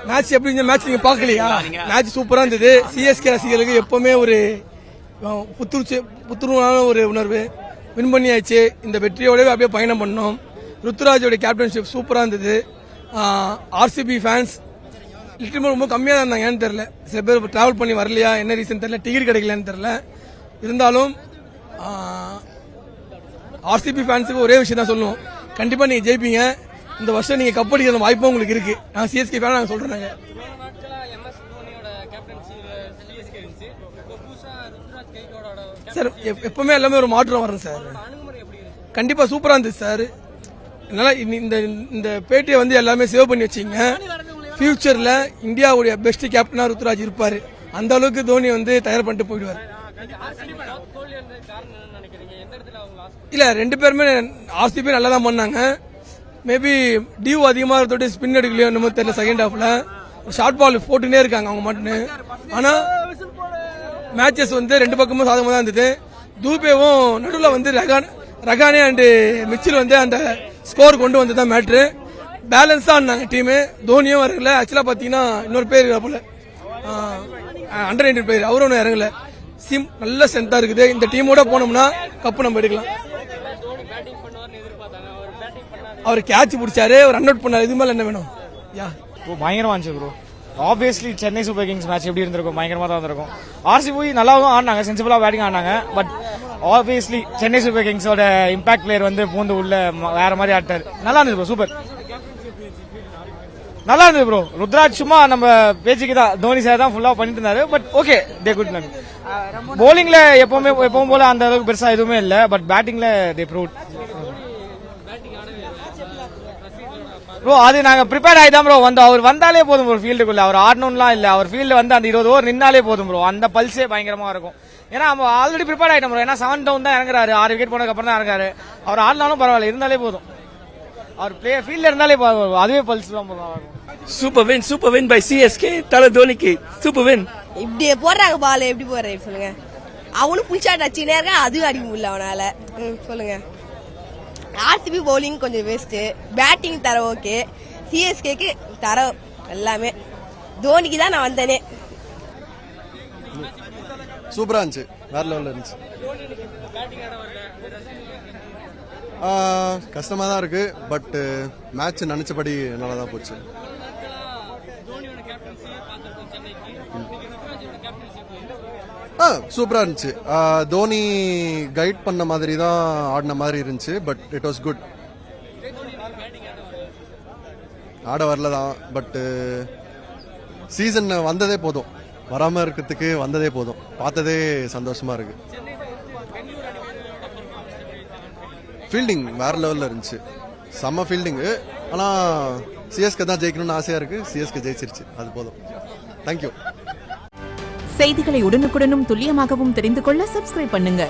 Match எப்படி இருந்த match நீங்க பாக்கலையா? மேட்ச் சூப்பரா இருந்தது. சிஎஸ்கே ரசிகர்களுக்கு எப்பவுமே ஒரு புத்துணர்வான ஒரு உணர்வு. வின் பண்ணியாச்சு. இந்த வெற்றியோடவே அப்படியே பயணம் பண்ணோம். ருத்துராஜோட கேப்டன்ஷிப் சூப்பரா இருந்தது. ஆர்சிபி ஃபேன்ஸ் லிட்டர் ரொம்ப கம்மியாக தான் இருந்தாங்க. ஏன்னு தெரியல, சில பேர் டிராவல் பண்ணி வரலையா, என்ன ரீசன் தெரியல, டிக்கெட் கிடைக்கலன்னு தெரியல. இருந்தாலும் ஆர்சிபி ஃபேன்ஸுக்கு ஒரே விஷயம் தான் சொல்லுவோம், கண்டிப்பா நீங்க ஜெயிப்பீங்க. இந்த வருஷம் நீங்க கப் அடிக்கிற வாய்ப்பும் உங்களுக்கு இருக்கு. நான் சிஎஸ்கே ஃபேன் நாங்க சொல்றேன். சார் எப்பவுமே எல்லாமே ஒரு மாற்றம் வரும் சார். கண்டிப்பா சூப்பரா இருந்துச்சு சார். அதனால இந்த பேட்டியை வந்து எல்லாமே சேவ் பண்ணி வச்சிங்க. ஃபியூச்சர்ல இந்தியாவுடைய பெஸ்ட் கேப்டனா ருத்துராஜ் இருப்பாரு. அந்த அளவுக்கு தோனி வந்து தயார் பண்ணிட்டு போயிடுவார். இல்ல, ரெண்டு பேருமே ஆர்சிபி நல்லா தான் பண்ணாங்க. மேபி டியூ அதிகமா இருந்தோட ஸ்பின் எடுக்கலையோ என்னமோ தெரியல. செகண்ட் ஹாஃப்ல ஷார்ட் பால் போட்டுனே இருக்காங்க அவங்க மட்டும். ஆனா மேட்சஸ் வந்து ரெண்டு பக்கமும் சாதகமா தான் இருந்தது. தூபேவும் நடுவில் வந்து ரகானே அண்ட் மிச்சில் வந்து அந்த ஸ்கோர் கொண்டு வந்து தான் மேட்ரு. பேலன்ஸா இருந்தாங்க டீமு. தோனியும் வரல. ஆக்சுவலா பாத்தீங்கன்னா இன்னொரு பேர் போல அண்டர் 19 பிளேயர் அவரும் ஒன்றும் இறங்கல. சிம் நல்ல ஸ்ட்ரென்த்தா இருக்குது. இந்த டீமோட போனோம்னா கப்பு நம்ம எடுக்கலாம். அவர் கேட்ச் பிடிச்சாரு, ரன் அவுட் பண்ணாரு. இது மேல என்ன வேணும்? பயங்கரமா இருந்துச்சு bro. Obviously Chennai super kings match எப்படி இருந்திருக்கும்? பயங்கரமா தான் இருந்திருக்கும். ஆர்சிபி நல்லாவும் ஆடினாங்க, சென்சிபிளா பேட்டிங் ஆடினாங்க. பட் ஆப்வியஸ்லி சென்னை சூப்பர் கிங்ஸோட இம்பாக்ட் பிளேயர் வந்து பூந்து உள்ள வேற மாதிரி ஆட்டாரு. நல்லா இருந்தது ப்ரோ. சூப்பர் நல்லா இருந்தது ப்ரோ. ருத்ராஜ் சும்மா நம்ம பேச்சுக்கு தான், தோனி சார் தான் ஃபுல்லா பண்ணிட்டு இருந்தாரு. But okay, they good. போலிங்ல எப்பவும் போல அந்த அளவுக்கு பெருசா எதுவுமே இல்ல. பட் பேட்டிங்ல தே ப்ரூவ்ட் ப்ரோ. அது நாங்க ப்ரிப்பேர் ஆயிதான் ப்ரோ வந்தோம். அவர் வந்தாலே போதும் ப்ரோ ஃபீல்டுக்குள்ள. அவர் ஆடணும்லாம் இல்ல. அவர் ஃபீல்டு வந்து அந்த 20 ஓவர் நின்னாலே போதும் ப்ரோ. அந்த பல்ஸே பயங்கரமா இருக்கும். ஏன்னா நம்ம ஆல்ரெடி ப்ரிப்பேர் ஆயிட்டோம் ப்ரோ. ஏன்னா 7 டவுன் தான் இறங்குறாரு. 6 விக்கெட் போனதுக்கு அப்புறம் தான் இறங்குறாரு. அவர் ஆடனாலும் பரவாயில்ல, இருந்தாலே போதும். அவர் பிளேயர் ஃபீல்ட்ல இருந்தாலே அதுவே பல்ஸ் தான் bro. Super win by CSK. தல தோனிக்கு சூப்பர் வின். இப்படி போடுறாங்க பால், எப்படி போடுறாரு சொல்லுங்க. அவனும் புல்ஷாட் அடிச்சுனே இருக்கான், அதுவும் அடிக்க முடியல அவனால. சொல்லுங்க. ஆர்சிபி பவுலிங் கொஞ்சம் வேஸ்ட், பேட்டிங் தர ஓகே. சிஎஸ்கேக்கு தர எல்லாமே. தோனிக்கு தான் நான் வந்தேனே. சூப்பரா இருந்துச்சு, வேற லெவல்ல இருந்துச்சு. கஷ்டமா தான் இருக்கு. பட் மேட்ச் நினைச்சபடி நல்லா தான் போச்சு. சூப்பரா இருந்துச்சு. தோனி கைட் பண்ண மாதிரி தான் ஆடின மாதிரி இருந்துச்சு. But it was good. ஆட வரல தான். பட் சீசன் வந்ததே போதும், வராம இருக்கிறதுக்கு வந்ததே போதும். பார்த்ததே சந்தோஷமா இருக்கு. ஃபீல்டிங் வேற லெவல்ல இருந்துச்சு, செம்ம ஃபீல்டிங்கு. ஆனா சிஎஸ்கே தான் ஜெயிக்கணும்னு ஆசையா இருக்கு. சிஎஸ்கே ஜெயிச்சிருச்சு, அது போதும். தேங்க்யூ. செய்திகளை உடனுக்குடனும் துல்லியமாகவும் தெரிந்து கொள்ள சப்ஸ்கிரைப் பண்ணுங்க.